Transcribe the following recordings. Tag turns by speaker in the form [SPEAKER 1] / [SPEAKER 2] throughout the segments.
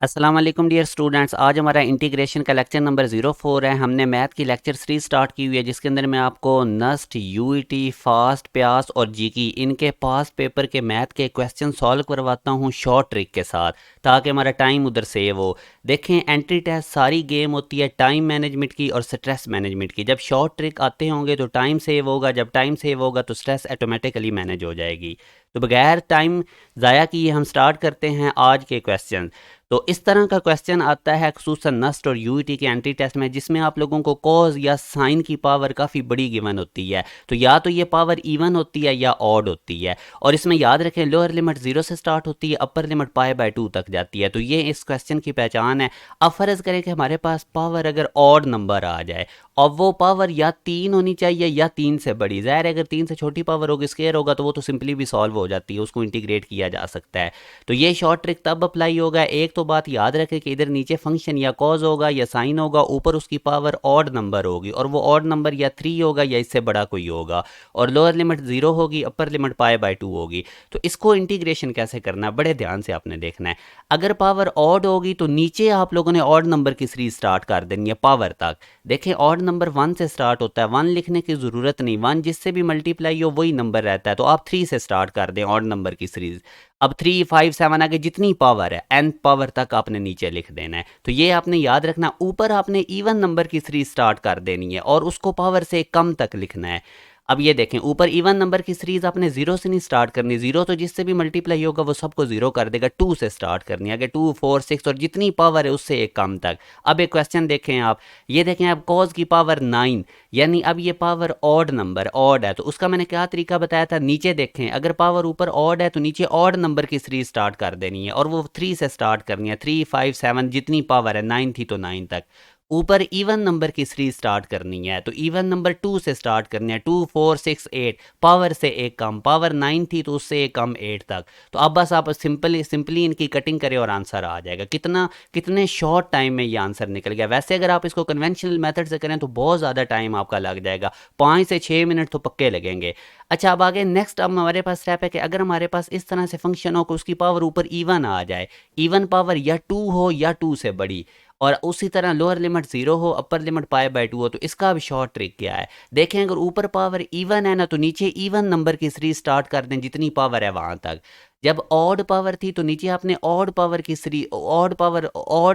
[SPEAKER 1] अस्सलाम वालेकुम dear students. आज हमारा इंटीग्रेशन का लेक्चर नंबर 04 है। हमने मैथ की लेक्चर सीरीज स्टार्ट की हुई है जिसके अंदर मैं आपको नस्ट, यूईटी, फास्ट, प्यास और जीकी इनके पास पेपर के मैथ के क्वेश्चन सॉल्व करवाता हूँ शॉर्ट ट्रिक के साथ, ताकि हमारा टाइम उधर सेव हो। देखें, एंट्री टेस्ट सारी गेम होती है टाइम मैनेजमेंट की और स्ट्रेस मैनेजमेंट की। जब शॉर्ट ट्रिक आते होंगे तो टाइम सेव होगा, जब टाइम सेव होगा तो स्ट्रेस ऑटोमेटिकली मैनेज हो जाएगी। तो बगैर टाइम ज़ाया किए हम स्टार्ट करते हैं आज के क्वेश्चन। तो इस तरह का क्वेश्चन आता है खसूसन नस्ट और यूईटी के एंट्री टेस्ट में, जिसमें आप लोगों को कॉज या साइन की पावर काफ़ी बड़ी गिवन होती है। तो या तो ये पावर इवन होती है या ऑड होती है। और इसमें याद रखें, लोअर लिमिट 0 से स्टार्ट होती है, अपर लिमिट π/2 तक जाती है। तो ये इस क्वेश्चन की पहचान है। अब फ़र्ज़ करें कि हमारे पास पावर अगर ऑड नंबर आ जाए और वो पावर या 3 होनी चाहिए या 3 से बड़ी। ज़ाहिर है अगर 3 से छोटी पावर होगी, स्केयर होगा, तो वो तो सिंपली भी सॉल्व हो जाती है, उसको इंटीग्रेट किया जा सकता है। तो ये शॉर्ट ट्रिक तब अप्लाई होगा, एक तो बात याद रखें कि इधर नीचे फंक्शन या कॉज होगा या साइन होगा, ऊपर उसकी पावर ऑड नंबर होगी और वो ऑड नंबर या 3 होगा या इससे बड़ा कोई होगा, और लोअर लिमिट 0 होगी, अपर लिमिट π/2 होगी। तो इसको इंटीग्रेशन कैसे करना है, बड़े ध्यान से आपने देखना है। अगर पावर ऑड होगी तो नीचे आप लोगों ने ऑड नंबर की सीरीज स्टार्ट कर देनी है पावर तक। देखें, ऑड नंबर 1 से स्टार्ट होता है, 1 लिखने की ज़रूरत नहीं, 1 जिससे भी मल्टीप्लाई हो वही नंबर रहता है। तो आप 3 से स्टार्ट कर दें ऑड नंबर की सीरीज। अब 3, 5, 7 आगे जितनी पावर है n पावर तक आपने नीचे लिख देना है। तो ये आपने याद रखना, ऊपर आपने इवन नंबर की सीरीज स्टार्ट कर देनी है और उसको पावर से कम तक लिखना है। अब ये देखें, ऊपर इवन नंबर की सीरीज आपने 0 से नहीं स्टार्ट करनी, 0 तो जिससे भी मल्टीप्लाई होगा वो सबको 0 कर देगा। 2 से स्टार्ट करनी है, अगर 2, 4, 6 और जितनी पावर है उससे एक कम तक। अब एक क्वेश्चन देखें आप, ये देखें, अब कॉज की पावर 9, यानी अब ये पावर ऑड नंबर ऑड है। तो उसका मैंने क्या तरीका बताया था, नीचे देखें, अगर पावर ऊपर ऑड है तो नीचे ऑड नंबर की सीरीज स्टार्ट कर देनी है और वो 3 से स्टार्ट करनी है। 3, 5, 7 जितनी पावर है, 9 थी तो 9 तक। ऊपर इवन नंबर की सीरीज स्टार्ट करनी है तो इवन नंबर 2 से स्टार्ट करनी है। 2, 4, 6, 8 पावर से एक कम, पावर 9 थी तो उससे एक कम 8 तक। तो अब बस आप सिंपली इनकी कटिंग करें और आंसर आ जाएगा। कितने शॉर्ट टाइम में ये आंसर निकल गया। वैसे अगर आप इसको कन्वेंशनल मेथड से करें तो बहुत ज़्यादा टाइम आपका लग जाएगा, 5 से 6 मिनट तो पक्के लगेंगे। अच्छा, अब आगे नेक्स्ट, अब हमारे पास स्टेप है कि अगर हमारे पास इस तरह से फंक्शन हो कि उसकी पावर ऊपर इवन आ जाए, इवन पावर या 2 हो या 2 से बड़ी, और उसी तरह लोअर लिमिट 0 हो, अपर लिमिट π/2 हो, तो इसका भी शॉर्ट ट्रिक क्या है। देखें, अगर ऊपर पावर इवन है ना तो नीचे इवन नंबर की सीरीज स्टार्ट कर दें जितनी पावर है वहां तक। जब ऑड पावर थी तो नीचे आपने ऑड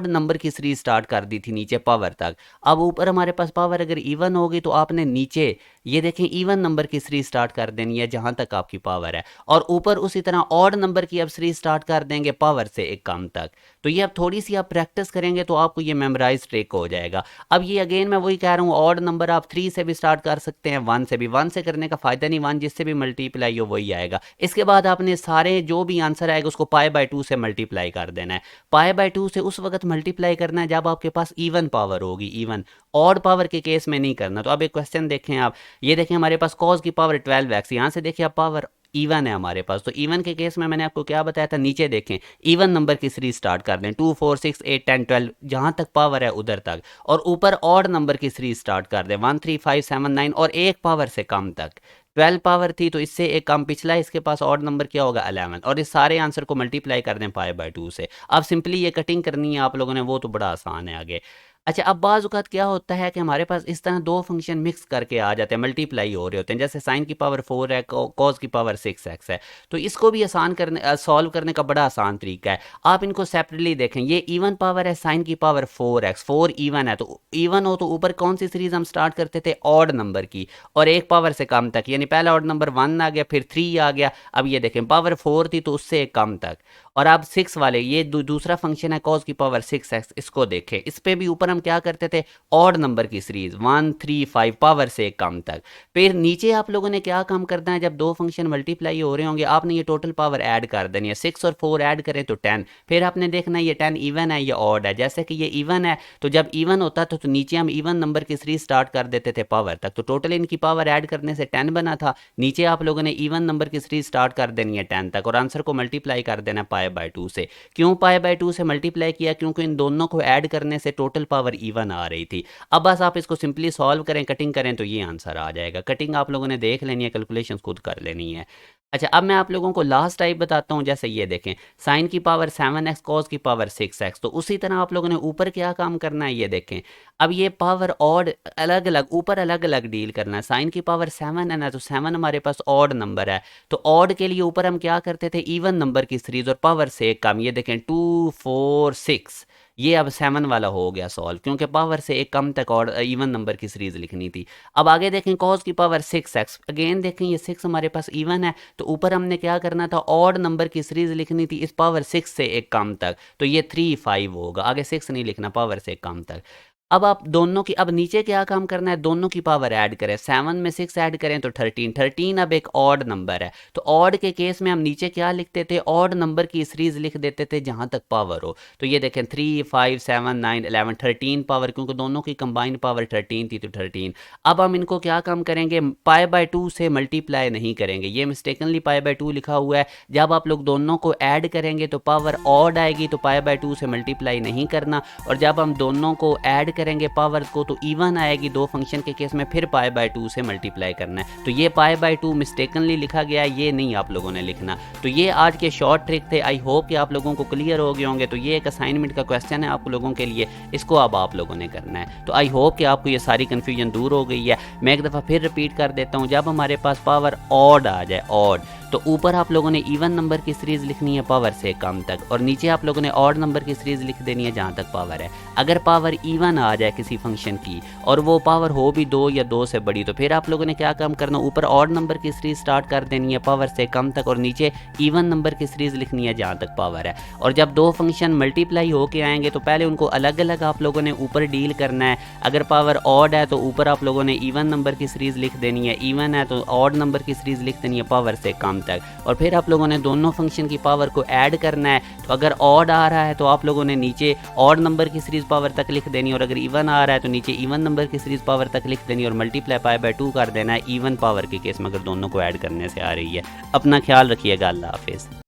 [SPEAKER 1] नंबर की सीरीज स्टार्ट कर दी थी नीचे पावर तक। अब ऊपर हमारे पास पावर अगर इवन होगी तो आपने नीचे ये देखें इवन नंबर की सीरीज स्टार्ट कर देनी है जहां तक आपकी पावर है, और ऊपर उसी तरह ऑड नंबर की अब सीरीज स्टार्ट कर देंगे पावर से एक कम तक। तो ये अब थोड़ी सी आप प्रैक्टिस करेंगे तो आपको ये मेमोराइज ट्रिक हो जाएगा। अब ये अगेन मैं वही कह रहा हूँ, ऑड नंबर आप 3 से भी स्टार्ट कर सकते हैं, 1 से भी। 1 से करने का फायदा नहीं, 1 जिससे भी मल्टीप्लाई हो वही आएगा। इसके बाद आपने सारे जो भी आंसर आएगा उसको π/2 से मल्टीप्लाई कर देना है। π/2 से उस वक्त मल्टीप्लाई करना है जब आपके पास इवन पावर होगी, इवन। ऑड पावर के केस में नहीं करना। तो अब एक क्वेश्चन देखें आप, ये देखें हमारे पास कॉज की पावर 12x, यहाँ से देखिए आप पावर इवन है हमारे पास। तो इवन के केस में मैंने आपको क्या बताया था, नीचे देखें इवन नंबर की सीरीज स्टार्ट कर दें, 2, 4, 6, 8, 10, 12 जहां तक पावर है उधर तक, और ऊपर ऑड नंबर की सीरीज स्टार्ट कर दें, 1, 3, 5, 7, 9 और एक पावर से कम तक। 12 पावर थी तो इससे एक कम, पिछला इसके पास ऑड नंबर क्या होगा 11, और इस सारे आंसर को मल्टीप्लाई कर दें π/2 से। अब सिंपली ये कटिंग करनी है आप लोगों ने, वो तो बड़ा आसान है आगे। अच्छा, अब बाज़ औक़ात क्या होता है कि हमारे पास इस तरह दो फंक्शन मिक्स करके आ जाते हैं, मल्टीप्लाई हो रहे होते हैं, जैसे साइन की पावर 4 है, कॉस की पावर 6x है। तो इसको भी सॉल्व करने का बड़ा आसान तरीका है। आप इनको सेपरेटली देखें, ये इवन पावर है, साइन की पावर 4x, 4 इवन है, तो इवन हो तो ऊपर कौन सी सीरीज हम स्टार्ट करते थे, ऑड नंबर की, और एक पावर से कम तक, यानी पहला ऑड नंबर 1 आ गया, फिर 3 आ गया। अब ये देखें पावर 4 थी तो उससे एक कम तक, और अब 6 वाले, ये दूसरा फंक्शन है कॉस की पावर 6x, इसको देखें। इस पे भी ऊपर हम क्या करते थे, ऑड नंबर की सीरीज 1, 3, 5 पावर से कम तक। फिर नीचे आप लोगों ने क्या काम करना है, जब दो फंक्शन मल्टीप्लाई हो रहे होंगे आपने ये टोटल पावर ऐड कर देनी है। 6 और 4 ऐड करें तो 10। फिर आपने देखना है ये 10 इवन है या ऑड है। जैसे कि ये इवन है तो जब इवन होता था तो नीचे हम इवन नंबर की सीरीज स्टार्ट कर देते थे पावर तक, तो टोटल इनकी पावर ऐड करने से 10 बना था। नीचे आप लोगों ने इवन नंबर की सीरीज स्टार्ट कर देनी है 10 तक, और आंसर को मल्टीप्लाई कर देना π/2 से। क्यों π/2 से मल्टीप्लाई किया, क्योंकि इन दोनों को ऐड करने से टोटल पावर इवन आ रही थी। अब बस आप इसको सिंपली सॉल्व करें, कटिंग करें तो ये आंसर आ जाएगा। कटिंग आप लोगों ने देख लेनी है, कैलकुलेशन खुद कर लेनी है। अच्छा, अब मैं आप लोगों को लास्ट टाइप बताता हूँ। जैसे ये देखें, साइन की पावर 7x, कॉस की पावर 6x। तो उसी तरह आप लोगों ने ऊपर क्या काम करना है, ये देखें। अब ये पावर ऑड अलग अलग ऊपर अलग अलग डील करना है। साइन की पावर 7 है ना, तो 7 हमारे पास ऑड नंबर है। तो ऑड के लिए ऊपर हम क्या करते थे, इवन नंबर की सीरीज और पावर से एक कम। ये देखें 2 4 6, ये अब 7 वाला हो गया सॉल्व, क्योंकि पावर से एक कम तक और इवन नंबर की सीरीज लिखनी थी। अब आगे देखें, कॉस की पावर 6x। अगेन देखें, ये 6 हमारे पास इवन है, तो ऊपर हमने क्या करना था, ऑड नंबर की सीरीज लिखनी थी इस पावर 6 से एक कम तक। तो ये 3 5 होगा, आगे 6 नहीं लिखना, पावर से एक कम तक। अब आप दोनों की, अब नीचे क्या काम करना है, दोनों की पावर ऐड करें। 7 में 6 ऐड करें तो 13। 13 अब एक ऑड नंबर है, तो ऑड के केस में हम नीचे क्या लिखते थे, ऑड नंबर की सीरीज लिख देते थे जहां तक पावर हो। तो ये देखें 3 5 7 9 11 13 पावर, क्योंकि दोनों की कंबाइंड पावर 13 थी, तो 13। अब हम इनको क्या काम करेंगे, पाई बाय 2 से मल्टीप्लाई नहीं करेंगे। ये मिस्टेकनली पाई बाय 2 लिखा हुआ है। जब आप लोग दोनों को ऐड करेंगे तो पावर ऑड आएगी, तो पाई बाय 2 से मल्टीप्लाई नहीं करना। और जब हम दोनों को ऐड करेंगे पावर को, तो इवन आएगी। दो फंक्शन के केस में फिर पाई बाय 2 से मल्टीप्लाई करना है। तो ये पाई बाय 2 मिस्टेकनली लिखा गया है, ये नहीं आप लोगों ने लिखना। तो ये आज के शॉर्ट ट्रिक थे। आई होप कि आप लोगों को क्लियर हो गए होंगे। तो ये एक असाइनमेंट का क्वेश्चन है आप लोगों के लिए, इसको अब आप लोगों ने करना है। तो आई होप कि आपको ये सारी कन्फ्यूजन दूर हो गई है। मैं एक दफ़ा फिर रिपीट कर देता हूँ, जब हमारे पास पावर ऑड आ जाए, ऑड, तो ऊपर आप लोगों ने इवन नंबर की सीरीज लिखनी है पावर से कम तक, और नीचे आप लोगों ने ऑड नंबर की सीरीज लिख देनी है जहाँ तक पावर है। अगर पावर इवन आ जाए किसी फंक्शन की और वो पावर हो भी 2 या 2 से बड़ी, तो फिर आप लोगों ने क्या काम करना, ऊपर ऑड नंबर की सीरीज स्टार्ट कर देनी है पावर से कम तक, और नीचे इवन नंबर की सीरीज लिखनी है जहाँ तक पावर है। और जब दो फंक्शन मल्टीप्लाई होके आएंगे तो पहले उनको अलग अलग आप लोगों ने ऊपर डील करना है। अगर पावर ऑड है तो ऊपर आप लोगों ने इवन नंबर की सीरीज लिख देनी है, इवन है तो ऑड नंबर की सीरीज लिख देनी है पावर से कम तक। और फिर आप लोगों ने दोनों फंक्शन की पावर को ऐड करना है। तो अगर ऑड आ रहा है तो आप लोगों ने नीचे ऑड नंबर की सीरीज पावर तक लिख देनी, और अगर इवन आ रहा है तो नीचे इवन नंबर की सीरीज पावर तक लिख देनी, और मल्टीप्लाई पाई बाय 2 कर देना है इवन पावर के केस में, अगर दोनों को ऐड करने से आ रही है। अपना ख्याल रखिएगा। अल्लाह हाफिज़।